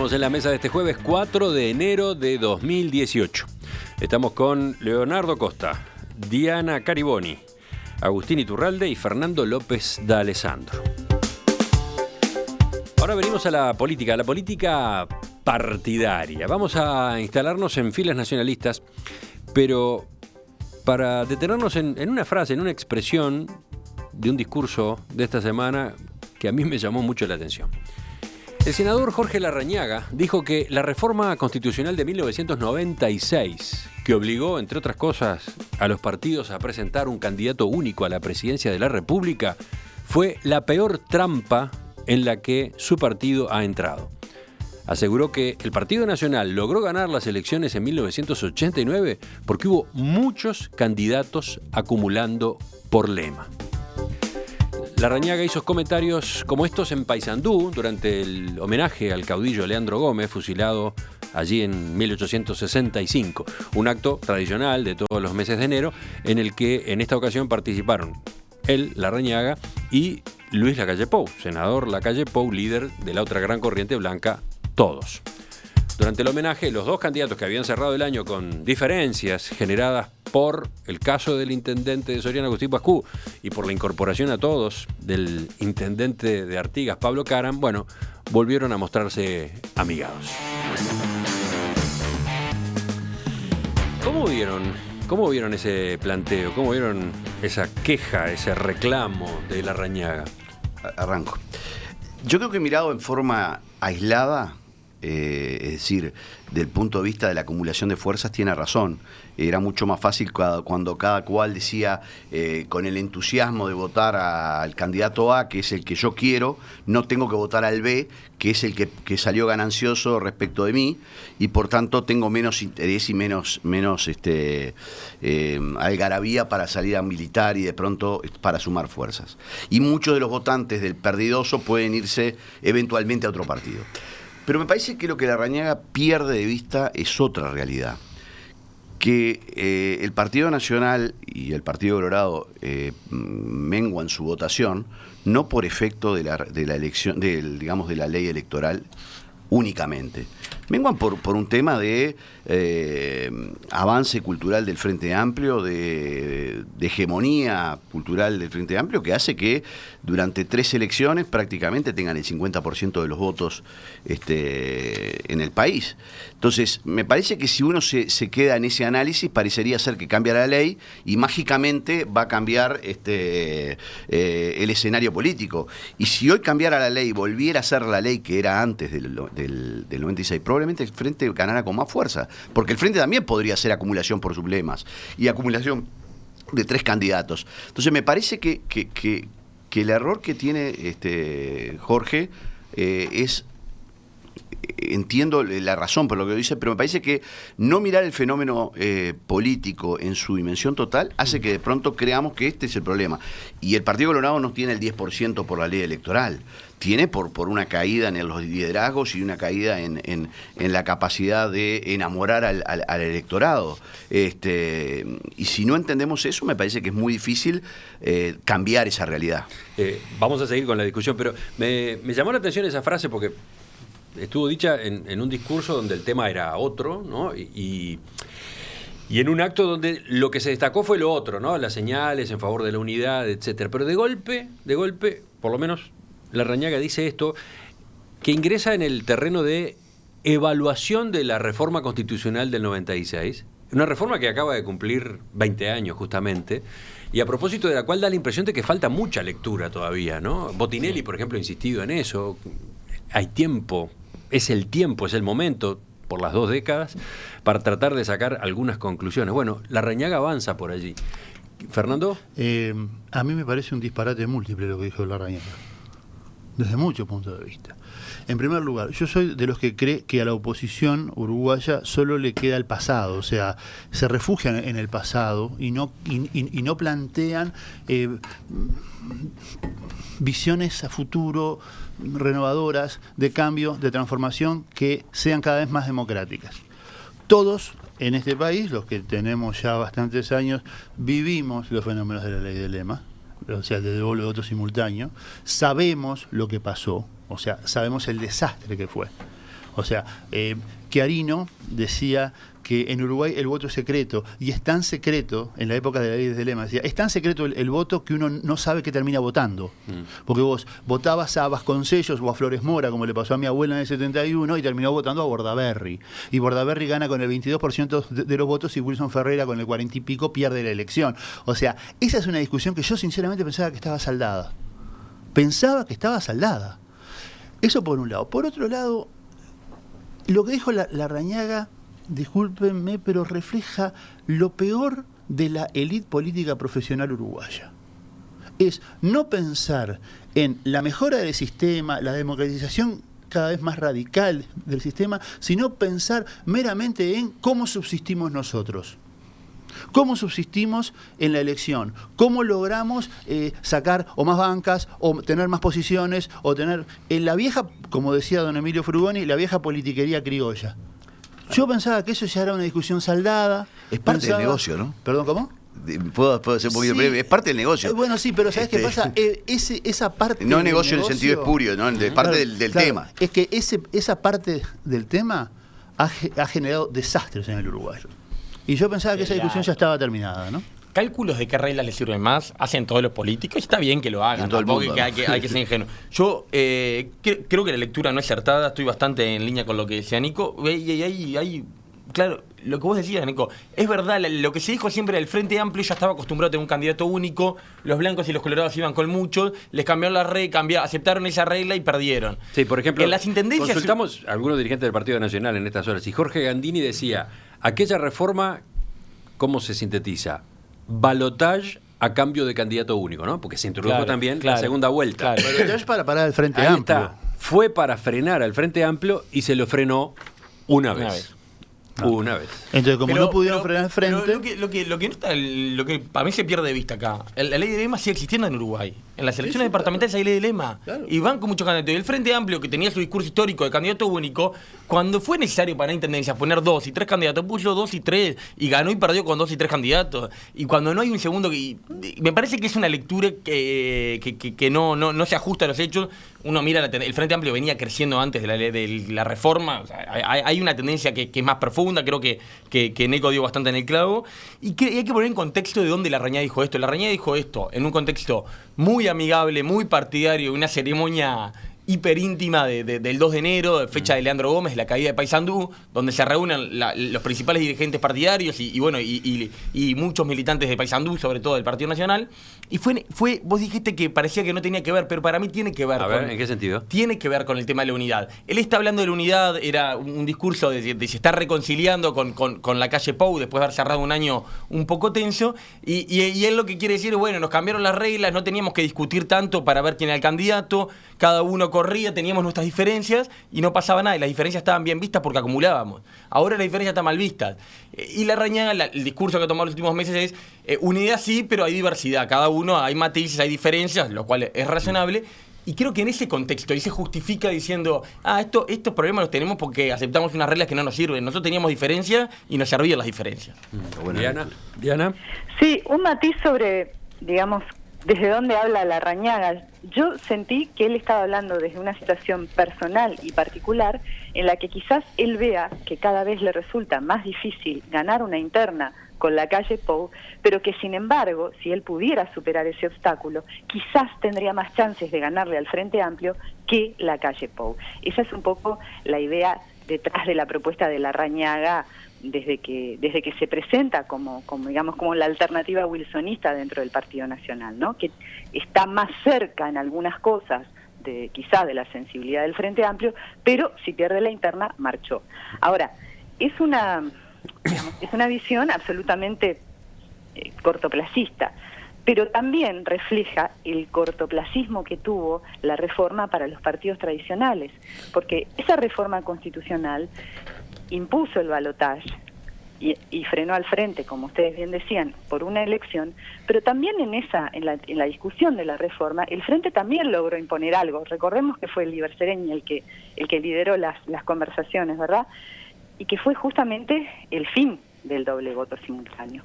Seguimos en la mesa de este jueves 4 de enero de 2018. Estamos con Leonardo Costa, Diana Cariboni, Agustín Iturralde y Fernando López D'Alessandro. Ahora venimos a la política partidaria. Vamos a instalarnos en filas nacionalistas, pero para detenernos en una frase, en una expresión de un discurso de esta semana que a mí me llamó mucho la atención. El senador Jorge Larrañaga dijo que la reforma constitucional de 1996, que obligó, entre otras cosas, a los partidos a presentar un candidato único a la presidencia de la República, fue la peor trampa en la que su partido ha entrado. Aseguró que el Partido Nacional logró ganar las elecciones en 1989 porque hubo muchos candidatos acumulando por lema. Larrañaga hizo comentarios como estos en Paysandú durante el homenaje al caudillo Leandro Gómez, fusilado allí en 1865. Un acto tradicional de todos los meses de enero en el que en esta ocasión participaron él, Larrañaga, y Luis Lacalle Pou, senador Lacalle Pou, líder de la otra gran corriente blanca, Todos. Durante el homenaje, los dos candidatos que habían cerrado el año con diferencias generadas por el caso del intendente de Soriano, Agustín Pascú, y por la incorporación a Todos del intendente de Artigas, Pablo Caram, bueno, volvieron a mostrarse amigados. ¿Cómo vieron ese planteo? ¿Cómo vieron esa queja, ese reclamo de Larrañaga? Arranco. Yo creo que mirado en forma aislada, es decir, del punto de vista de la acumulación de fuerzas, tiene razón. Era mucho más fácil cuando cada cual decía con el entusiasmo de votar al candidato A, que es el que yo quiero, no tengo que votar al B, que es el que salió ganancioso respecto de mí, y por tanto tengo menos interés y menos algarabía para salir a militar y de pronto para sumar fuerzas. Y muchos de los votantes del perdidoso pueden irse eventualmente a otro partido. Pero me parece que lo que Larrañaga pierde de vista es otra realidad. Que el Partido Nacional y el Partido Colorado menguan su votación no por efecto de la elección, de la ley electoral únicamente. Menguan por un tema de avance cultural del Frente Amplio, de hegemonía cultural del Frente Amplio, que hace que durante 3 elecciones prácticamente tengan el 50% de los votos en el país. Entonces, me parece que si uno se queda en ese análisis, parecería ser que cambia la ley y mágicamente va a cambiar el escenario político. Y si hoy cambiara la ley y volviera a ser la ley que era antes del 96, probablemente el Frente ganara con más fuerza, porque el Frente también podría ser acumulación por sublemas y acumulación de 3 candidatos. Entonces me parece que el error que tiene Jorge es, entiendo la razón por lo que dice, pero me parece que no mirar el fenómeno político en su dimensión total hace que de pronto creamos que este es el problema. Y el Partido Colorado no tiene el 10% por la ley electoral, tiene por una caída en los liderazgos y una caída en la capacidad de enamorar al electorado. Y si no entendemos eso, me parece que es muy difícil cambiar esa realidad. Vamos a seguir con la discusión, pero me llamó la atención esa frase porque estuvo dicha en un discurso donde el tema era otro, ¿no? Y en un acto donde lo que se destacó fue lo otro, ¿no? Las señales en favor de la unidad, etcétera. Pero de golpe, por lo menos Larrañaga dice esto, que ingresa en el terreno de evaluación de la reforma constitucional del 96, una reforma que acaba de cumplir 20 años justamente, y a propósito de la cual da la impresión de que falta mucha lectura todavía, ¿no? Botinelli, por ejemplo, ha insistido en eso. Hay tiempo, es el momento, por las 2 décadas, para tratar de sacar algunas conclusiones. Bueno, Larrañaga avanza por allí. ¿Fernando? A mí me parece un disparate múltiple lo que dijo Larrañaga, desde muchos puntos de vista. En primer lugar, yo soy de los que cree que a la oposición uruguaya solo le queda el pasado, o sea, se refugian en el pasado y no plantean visiones a futuro renovadoras, de cambio, de transformación, que sean cada vez más democráticas. Todos en este país, los que tenemos ya bastantes años, vivimos los fenómenos de la ley de lema, o sea, de doble voto simultáneo, sabemos lo que pasó, o sea, sabemos el desastre que fue. O sea, Chiarino decía que en Uruguay el voto es secreto, y es tan secreto, en la época de la ley de Lema, decía, es tan secreto el voto que uno no sabe qué termina votando. Porque vos votabas a Vasconcellos o a Flores Mora, como le pasó a mi abuela en el 71, y terminó votando a Bordaberry. Y Bordaberry gana con el 22% de los votos, y Wilson Ferreira con el 40 y pico pierde la elección. O sea, esa es una discusión que yo sinceramente pensaba que estaba saldada. Eso por un lado. Por otro lado, lo que dijo Larrañaga, discúlpenme, pero refleja lo peor de la élite política profesional uruguaya. Es no pensar en la mejora del sistema, la democratización cada vez más radical del sistema, sino pensar meramente en cómo subsistimos nosotros. ¿Cómo subsistimos en la elección? ¿Cómo logramos sacar o más bancas, o tener más posiciones, o tener en la vieja, como decía don Emilio Frugoni, la vieja politiquería criolla? Yo pensaba que eso ya era una discusión saldada. Es parte del negocio, ¿no? ¿Perdón, cómo? ¿Puedo ser un poquito breve? Es parte del negocio. Bueno, sí, pero ¿sabes qué pasa? Esa parte no negocio en el sentido espurio, ¿no? De parte del tema. Es que esa parte del tema ha generado desastres en el Uruguay. Y yo pensaba que esa discusión ya estaba terminada, ¿no? Cálculos de qué reglas les sirven más hacen todos los políticos, y está bien que lo hagan, todo el mundo, que hay que ser ingenuo. Yo creo que la lectura no es acertada, estoy bastante en línea con lo que decía Nico, y hay claro, lo que vos decías, Nico, es verdad, lo que se dijo siempre del Frente Amplio ya estaba acostumbrado a tener un candidato único, los blancos y los colorados iban con muchos, les cambiaron la regla, aceptaron esa regla y perdieron. Sí, por ejemplo, en las intendencias consultamos a algunos dirigentes del Partido Nacional en estas horas, y Jorge Gandini decía, aquella reforma, ¿cómo se sintetiza? Balotage a cambio de candidato único, ¿no? Porque se introdujo también la segunda vuelta. Claro. Pero es para parar el Frente Ahí Amplio. está. Fue para frenar al Frente Amplio y se lo frenó una vez. Una vez. Entonces, como no pudieron frenar el frente... Lo que no está, lo que para mí se pierde de vista acá, la ley de lema sigue existiendo en Uruguay. En las elecciones departamentales hay ley de lema. Claro. Y van con muchos candidatos. Y el Frente Amplio, que tenía su discurso histórico de candidato único, cuando fue necesario para la intendencia poner 2 y 3 candidatos, puso 2 y 3. Y ganó y perdió con 2 y 3 candidatos. Y cuando no hay un segundo... me parece que es una lectura que no se ajusta a los hechos. Uno mira, el Frente Amplio venía creciendo antes de la reforma. O sea, hay una tendencia que es más profunda. Creo que Neco dio bastante en el clavo. Y hay que poner en contexto de dónde Larrañaga dijo esto. Larrañaga dijo esto en un contexto muy amigable, muy partidario, una ceremonia hiperíntima del 2 de enero, fecha de Leandro Gómez, la caída de Paysandú, donde se reúnen los principales dirigentes partidarios y muchos militantes de Paysandú, sobre todo del Partido Nacional. Y vos dijiste que parecía que no tenía que ver, pero para mí tiene que ver. A ver, ¿en qué sentido? Tiene que ver con el tema de la unidad. Él está hablando de la unidad, era un discurso de se está reconciliando con la calle Pou después de haber cerrado un año un poco tenso, y él lo que quiere decir es, bueno, nos cambiaron las reglas, no teníamos que discutir tanto para ver quién era el candidato, cada uno corría, teníamos nuestras diferencias y no pasaba nada, y las diferencias estaban bien vistas porque acumulábamos. Ahora la diferencia está mal vista. Y Larrañaga, el discurso que ha tomado los últimos meses es, unidad sí, pero hay diversidad, cada uno, hay matices, hay diferencias, lo cual es razonable. Y creo que en ese contexto, ahí se justifica diciendo, estos problemas los tenemos porque aceptamos unas reglas que no nos sirven. Nosotros teníamos diferencias y nos servían las diferencias. Diana. Sí, un matiz sobre, digamos, desde dónde habla Larrañaga. Yo sentí que él estaba hablando desde una situación personal y particular en la que quizás él vea que cada vez le resulta más difícil ganar una interna con la calle Pou, pero que sin embargo, si él pudiera superar ese obstáculo, quizás tendría más chances de ganarle al Frente Amplio que la calle Pou. Esa es un poco la idea detrás de la propuesta de Larrañaga desde que se presenta como la alternativa wilsonista dentro del Partido Nacional, ¿no? Que está más cerca en algunas cosas quizás de la sensibilidad del Frente Amplio, pero si pierde la interna, marchó. Ahora, es una visión absolutamente cortoplacista, pero también refleja el cortoplacismo que tuvo la reforma para los partidos tradicionales, porque esa reforma constitucional impuso el balotaje y frenó al frente, como ustedes bien decían, por una elección, pero también en la discusión de la reforma, el frente también logró imponer algo. Recordemos que fue el Liber Seregni el que lideró las conversaciones, ¿verdad? Y que fue justamente el fin del doble voto simultáneo.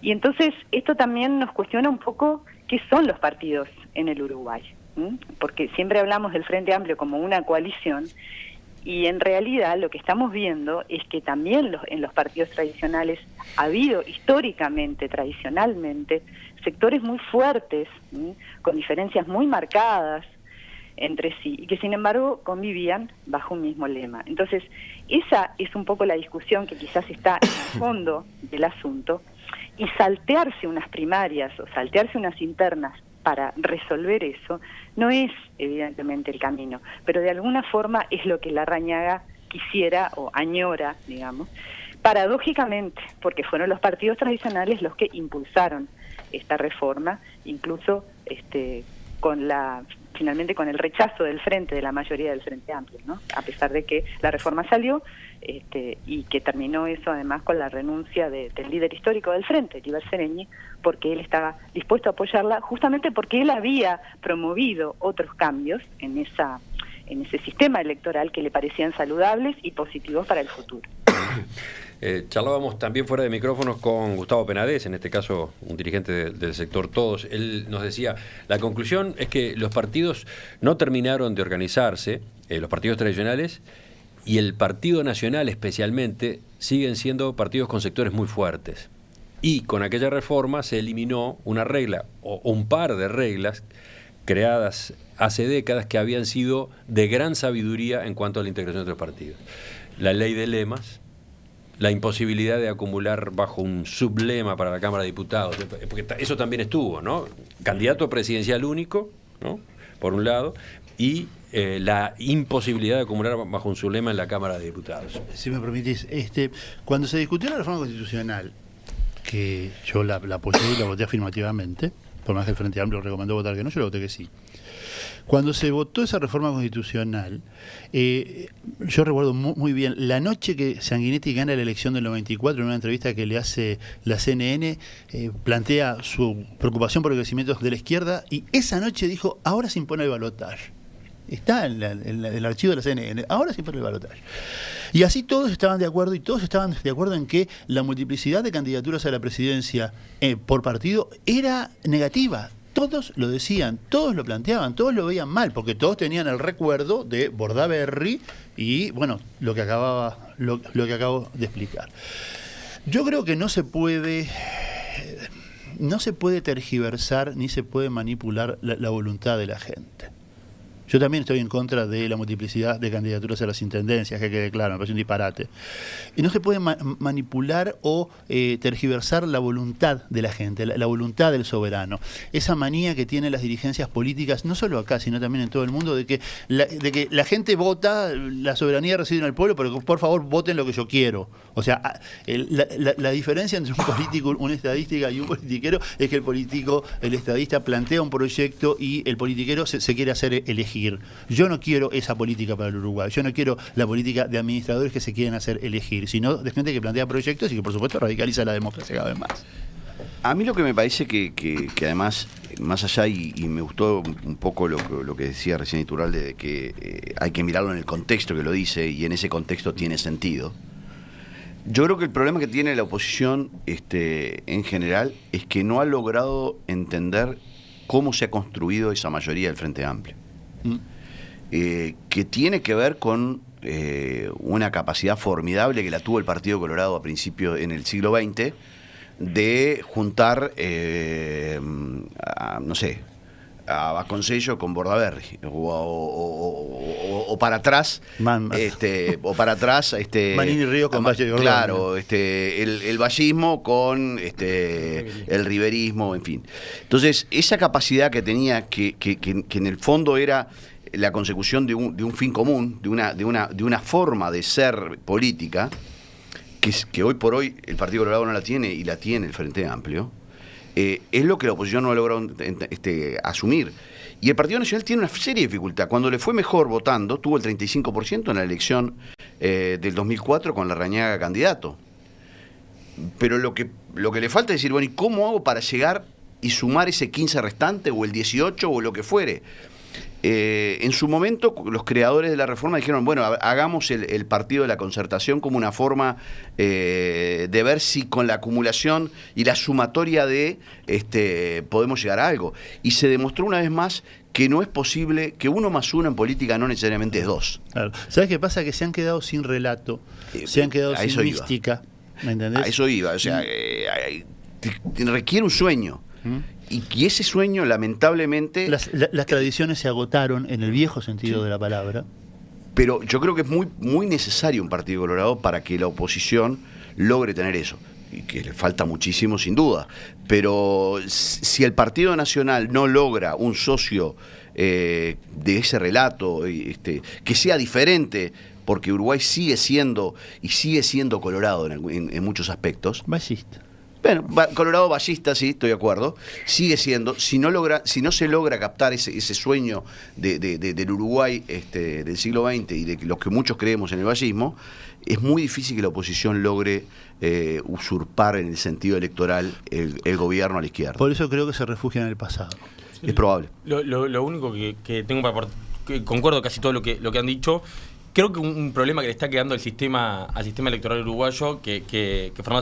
Y entonces esto también nos cuestiona un poco qué son los partidos en el Uruguay, ¿m? Porque siempre hablamos del Frente Amplio como una coalición, Y en realidad lo que estamos viendo es que también en los partidos tradicionales ha habido históricamente, tradicionalmente, sectores muy fuertes, con diferencias muy marcadas entre sí, y que sin embargo convivían bajo un mismo lema. Entonces, esa es un poco la discusión que quizás está en el fondo del asunto, y saltearse unas primarias o saltearse unas internas para resolver eso no es evidentemente el camino, pero de alguna forma es lo que Larrañaga quisiera o añora, digamos, paradójicamente, porque fueron los partidos tradicionales los que impulsaron esta reforma, incluso finalmente con el rechazo del Frente, de la mayoría del Frente Amplio, ¿no? A pesar de que la reforma salió, y que terminó eso además con la renuncia del líder histórico del Frente, Liber Seregni, porque él estaba dispuesto a apoyarla, justamente porque él había promovido otros cambios en ese sistema electoral que le parecían saludables y positivos para el futuro. Charlábamos también fuera de micrófonos con Gustavo Penades, en este caso un dirigente del sector Todos. Él nos decía, la conclusión es que los partidos no terminaron de organizarse, los partidos tradicionales, y el Partido Nacional especialmente, siguen siendo partidos con sectores muy fuertes. Y con aquella reforma se eliminó una regla, o un par de reglas, creadas hace décadas, que habían sido de gran sabiduría en cuanto a la integración de los partidos. La ley de lemas, la imposibilidad de acumular bajo un sublema para la Cámara de Diputados, porque eso también estuvo, ¿no? Candidato presidencial único, ¿no? Por un lado, y la imposibilidad de acumular bajo un sublema en la Cámara de Diputados. Si me permitís, cuando se discutió la reforma constitucional, que yo la apoyé y la voté afirmativamente, por más que el Frente Amplio recomendó votar que no, yo la voté que sí. Cuando se votó esa reforma constitucional, yo recuerdo muy bien, la noche que Sanguinetti gana la elección del 94, en una entrevista que le hace la CNN, plantea su preocupación por el crecimiento de la izquierda, y esa noche dijo, ahora se impone el balotaje. Está en el archivo de la CNN, ahora se impone el balotaje. Y así todos estaban de acuerdo, y todos estaban de acuerdo en que la multiplicidad de candidaturas a la presidencia por partido era negativa. Todos lo decían, todos lo planteaban, todos lo veían mal, porque todos tenían el recuerdo de Bordaberry y, bueno, lo que acabo de explicar. Yo creo que no se puede tergiversar ni se puede manipular la voluntad de la gente. Yo también estoy en contra de la multiplicidad de candidaturas a las intendencias, que quede claro, me parece un disparate. Y no se puede manipular o tergiversar la voluntad de la gente, la voluntad del soberano. Esa manía que tienen las dirigencias políticas, no solo acá, sino también en todo el mundo, de que la gente vota, la soberanía reside en el pueblo, pero por favor voten lo que yo quiero. O sea, la diferencia entre un político, una estadística y un politiquero es que el estadista plantea un proyecto y el politiquero se quiere hacer elegir. Yo no quiero esa política para el Uruguay. Yo no quiero la política de administradores que se quieren hacer elegir, sino de gente que plantea proyectos y que por supuesto radicaliza la democracia cada vez más. A mí lo que me parece que además, más allá, y me gustó un poco lo que decía recién Iturralde, de que hay que mirarlo en el contexto que lo dice, y en ese contexto tiene sentido. Yo creo que el problema que tiene la oposición en general es que no ha logrado entender cómo se ha construido esa mayoría del Frente Amplio. Que tiene que ver con una capacidad formidable que la tuvo el Partido Colorado a principios en el siglo XX de juntar a Vasconcellos con Bordaberry o para atrás Manini Ríos con Valle de Ordóñez. Claro, el vallismo con el riverismo, en fin. Entonces, esa capacidad que tenía, que en el fondo era la consecución de un fin común, de una forma de ser política, que hoy por hoy el Partido Colorado no la tiene, y la tiene el Frente Amplio, es lo que la oposición no ha logrado asumir. Y el Partido Nacional tiene una serie de dificultades. Cuando le fue mejor votando, tuvo el 35% en la elección del 2004 con Larrañaga candidato. Pero lo que le falta es decir, bueno, ¿y cómo hago para llegar y sumar ese 15 restante, o el 18, o lo que fuere? en su momento los creadores de la reforma dijeron, bueno, hagamos el partido de la concertación como una forma de ver si con la acumulación y la sumatoria de podemos llegar a algo. Y se demostró una vez más que no es posible, que 1 más 1 en política no necesariamente es 2. Claro. ¿Sabes qué pasa? Que se han quedado sin relato, se han quedado sin mística. ¿Me entendés? A eso iba, o sea, requiere un sueño. Y ese sueño, lamentablemente... Las tradiciones se agotaron en el viejo sentido de la palabra. Pero yo creo que es muy necesario un Partido Colorado para que la oposición logre tener eso. Y que le falta muchísimo, sin duda. Pero si el Partido Nacional no logra un socio de ese relato, que sea diferente, porque Uruguay sigue siendo colorado en muchos aspectos. Ballista. Bueno, Colorado ballista, sí, estoy de acuerdo. Sigue siendo, si no se logra captar ese sueño del Uruguay del siglo XX y de los que muchos creemos en el ballismo, es muy difícil que la oposición logre usurpar en el sentido electoral el gobierno a la izquierda. Por eso creo que se refugia en el pasado. Es probable. Lo único que tengo para aportar, que concuerdo casi todo lo que han dicho. Creo que un problema que le está quedando al sistema electoral uruguayo, que Fernando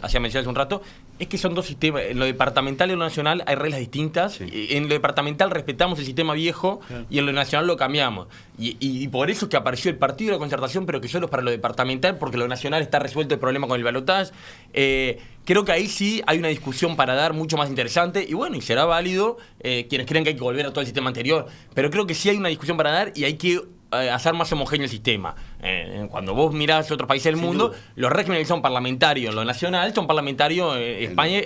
hacía mención hace un rato, es que son dos sistemas. En lo departamental y en lo nacional hay reglas distintas. Sí. En lo departamental respetamos el sistema viejo, sí, y en lo nacional lo cambiamos. Y por eso es que apareció el Partido de la Concertación, pero que solo es para lo departamental, porque lo nacional está resuelto el problema con el balotaje. Creo que ahí sí hay una discusión para dar mucho más interesante, y bueno, y será válido quienes creen que hay que volver a todo el sistema anterior. Pero creo que sí hay una discusión para dar y hay que hacer más homogéneo el sistema. Cuando vos mirás otros países del mundo, los regímenes que son parlamentarios en lo nacional son parlamentarios. España,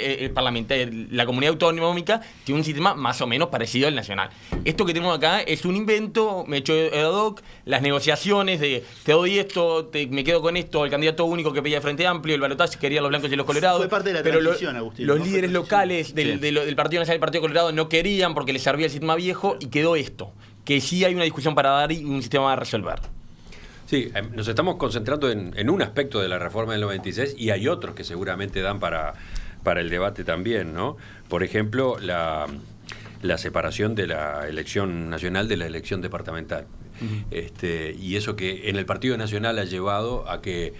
la comunidad autonómica, tiene un sistema más o menos parecido al nacional. Esto que tenemos acá es un invento, me hecho ad hoc, las negociaciones de te doy esto, me quedo con esto, el candidato único que pedía Frente Amplio, el balotaje querían los blancos y los colorados. Fue parte de la transición, Agustín. Los líderes locales del Partido Nacional y del Partido Colorado no querían porque les servía el sistema viejo y quedó esto. Que sí hay una discusión para dar y un sistema a resolver. Sí, nos estamos concentrando en un aspecto de la reforma del 96 y hay otros que seguramente dan para el debate también, ¿no? Por ejemplo, la separación de la elección nacional de la elección departamental. Y eso que en el Partido Nacional ha llevado a que,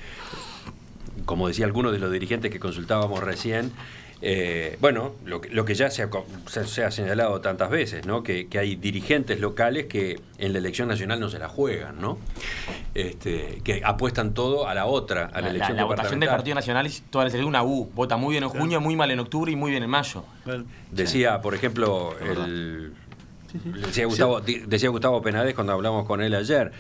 como decía alguno de los dirigentes que consultábamos recién, lo que ya se ha señalado tantas veces, ¿no? Que hay dirigentes locales que en la elección nacional no se la juegan, ¿no? Que apuestan todo a la otra, a la elección departamental. La votación del Partido Nacional es toda la selección una U. Vota muy bien en junio, muy mal en octubre y muy bien en mayo. Decía, por ejemplo, Decía Gustavo Penades cuando hablamos con él ayer,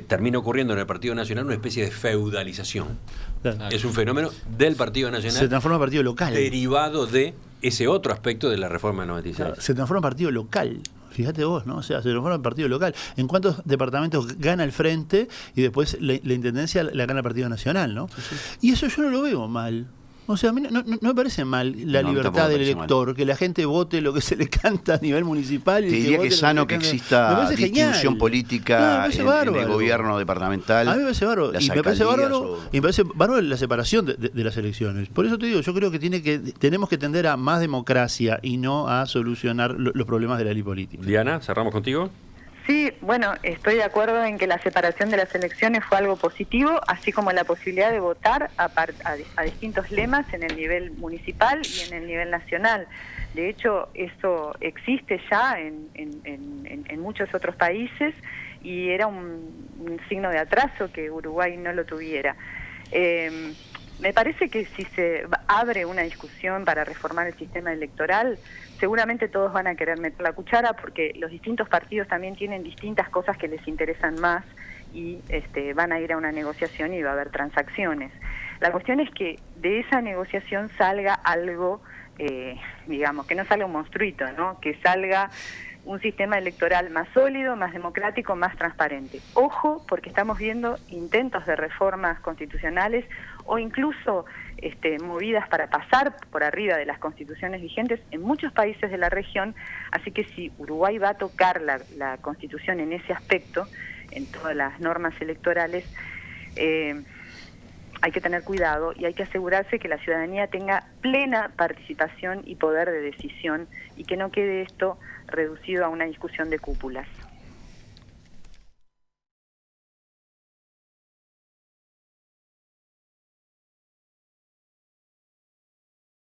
termina ocurriendo en el Partido Nacional una especie de feudalización. Claro. Es un fenómeno del Partido Nacional. Se transforma en partido local. Derivado de ese otro aspecto de la reforma del 96. Claro, se transforma en partido local. Fíjate vos, ¿no? O sea, se transforma en partido local. ¿En cuántos departamentos gana el Frente y después la intendencia la gana el Partido Nacional, ¿no? Sí. Y eso yo no lo veo mal. O sea, a mí no me parece mal la libertad del elector, que la gente vote lo que se le canta a nivel municipal. Te diría que es sano que exista distribución política en el gobierno departamental. A mí me parece bárbaro. Y me parece bárbaro la separación de las elecciones. Por eso te digo, yo creo que tenemos que tender a más democracia y no a solucionar los problemas de la ley política. Diana, cerramos contigo. Sí, bueno, estoy de acuerdo en que la separación de las elecciones fue algo positivo, así como la posibilidad de votar a distintos lemas en el nivel municipal y en el nivel nacional. De hecho, eso existe ya en muchos otros países y era un signo de atraso que Uruguay no lo tuviera. Me parece que si se abre una discusión para reformar el sistema electoral, seguramente todos van a querer meter la cuchara porque los distintos partidos también tienen distintas cosas que les interesan más y van a ir a una negociación y va a haber transacciones. La cuestión es que de esa negociación salga algo, digamos, que no salga un monstruito, ¿no? Que salga un sistema electoral más sólido, más democrático, más transparente. Ojo, porque estamos viendo intentos de reformas constitucionales o incluso movidas para pasar por arriba de las constituciones vigentes en muchos países de la región, así que si Uruguay va a tocar la Constitución en ese aspecto, en todas las normas electorales, hay que tener cuidado y hay que asegurarse que la ciudadanía tenga plena participación y poder de decisión y que no quede esto reducido a una discusión de cúpulas.